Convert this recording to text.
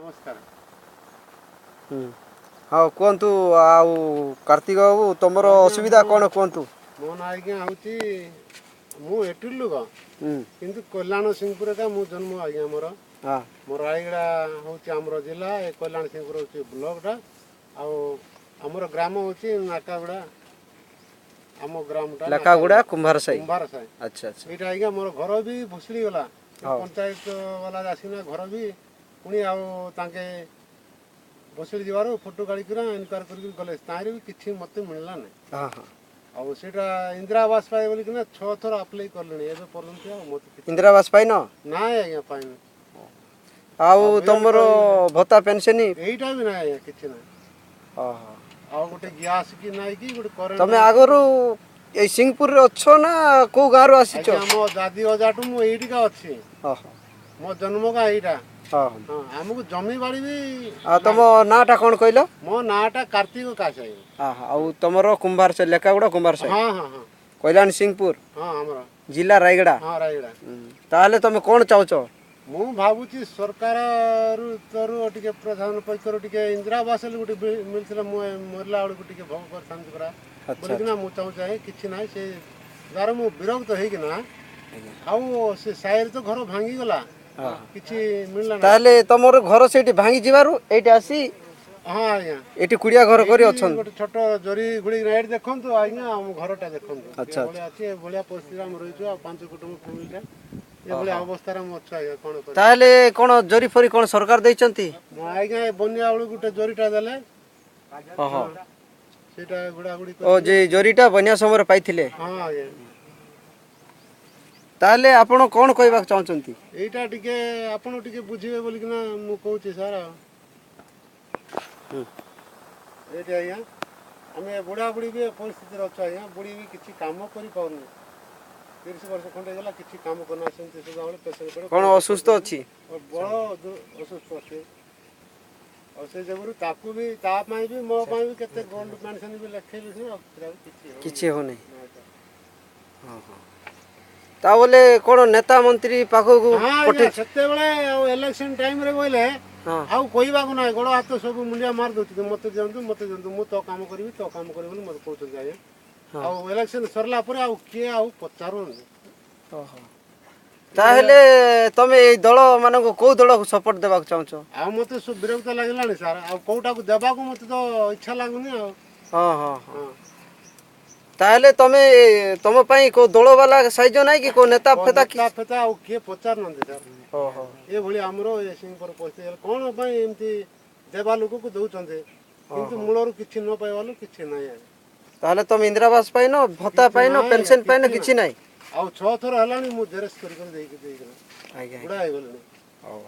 नमस्कार। हाँ कहतु आउ कार्तिक बाबू तुम असुविधा कौन कहतु मो ना आज्ञा हूँ मु एटुर लोक किंतु कल्याण सिंहपुर का मु जन्म आज्ञा मोर हाँ मोर रायगड़ा हूँ आमर जिला ए कल्याण सिंहपुर हूँ ब्लॉकटा आमर ग्राम हूँ नाकागुड़ा आम ग्रामटा लकागुड़ा कुंभार साई कुंभार साई। अच्छा अच्छा यहाँ आज्ञा मोर घर भी भुसड़ी गला पंचायत वाला आसिना घर भी पुणी आगे बसड़ी जबार फोटो गाड़ी इनक्वायर कर गले तार भी किसी मत मिलला ना हाँ हाँ आउ सीटा इंदिरा आवास पाए बोलिकिना 6 थर अप्लाई करले एबे पर्यंत मत इंदिरा आवास पाइन ना आज्ञा पाइन आउ तुमर भत्ता पेंशन एईटा भी ना आज्ञा किछि ना आउ गोटे गैस की नाई कि गोटे करेंट तमे आगरु ए सिंहपुर रे अच्छो ना को गाँव रो आसीचो मो दादी अजाटू मु एईटिका अछि मो जन्म का एईटा हाँ हमको जमी बाड़ी भी तुम नाटा कौन कहल मो नाटा कार्तिक कासाई आउ तुमर कुंभार से लेकागुड़ा कुंभार से हाँ हाँ हाँ कल्याण सिंहपुर हाँ हमरा जिला रायगड़ा हाँ रायगड़ा ताहले तुम कौन चाहछ मु भावुची सरकार तरु टिके प्रधान पक्षर टिके इंदिरा आवास गोटे मिलथिला मरला बेलू टिके भोग करथांती परा बोलिकिना मु चाहू चाहे किछि नाही से द्वारा मु विरक्त होइकिना आउ से शायर तो घर भांगी गला किछि मिलला ताहले तमर घर सेठी भांगी जिबारु एठी आसी हाँ आज्ञा एठी कुड़िया घर करी अछन गोटे छोट जरी गुड़ी नाइट देखंतु आज्ञा हम घरटा देखंतु अच्छा बोले अछि बोलिया परिस्थिति हम रहिछु आ 5 कुटुंब फैमिलीटा ए बोलिया अवस्था रे हम अछि आज्ञा कोन कर ताहले कोन जरी फरी कोन सरकार दैचंती आज्ञा बन्या बेलू गोटे जरीटा देले ओहो सेटा गुड़ा गुड़ी ओ जे जरीटा बन्या समय पाइथिले हाँ आज्ञा ताहले आपण कोन कहबा चाहचंती एटा टिके आपण टिके बुझिबे बोलिकिना मु कहूची सर एटा आज्ञा हमें बुढ़ा बुढ़ी भी परिस्थिति अच्छे आज्ञा बुढ़ी भी किसी काम कर पाऊनी 30 वर्ष खंडे गला किसी काम करना सेमती सुधा बेले पेशेंट कोन असुस्थ अछि बड़ असुस्थ अच्छे और से जबरु ताकू भी ता पाई भी मो पाई भी केते गोल्ड पेंशन भी लखेली से किछि हो नै हां हां ता बोले कोन नेता मंत्री पाखो को पठे सते बेले इलेक्शन टाइम रे बोले हां कहवा को ना गोड़ हाथ सब मुंडिया मार दउछ मत दियंतु मु तो काम करी मत कहउछ आज्ञा आउ इलेक्शन सरला परे आउ के आउ पचारो ओहो ताहले तमे ए दल मानको को दल को सपोर्ट देबा चाहछ आ मते सब विरक्त लागलानी सर आ कोटा को देबा को मते तो इच्छा लागुनी आ हां हां हां ताहले तमे तम पई को दल वाला साइजो नै कि को नेता फेता आउ के पचार नंदे सर ओहो ए भली हमरो ए सिंह पर पस्ते कोन पई एमती देबा लोक को दउचंते किंतु मूलर किछि न पाइबालो किछि नै ताहले तुम इंदिरा आवास पाइन भत्ता पाइन पेंशन पाइन किछि नै आउ 6 थर हलानी मु जेरेस कर देई के आज्ञा बुढ़ा हो गलनी ओ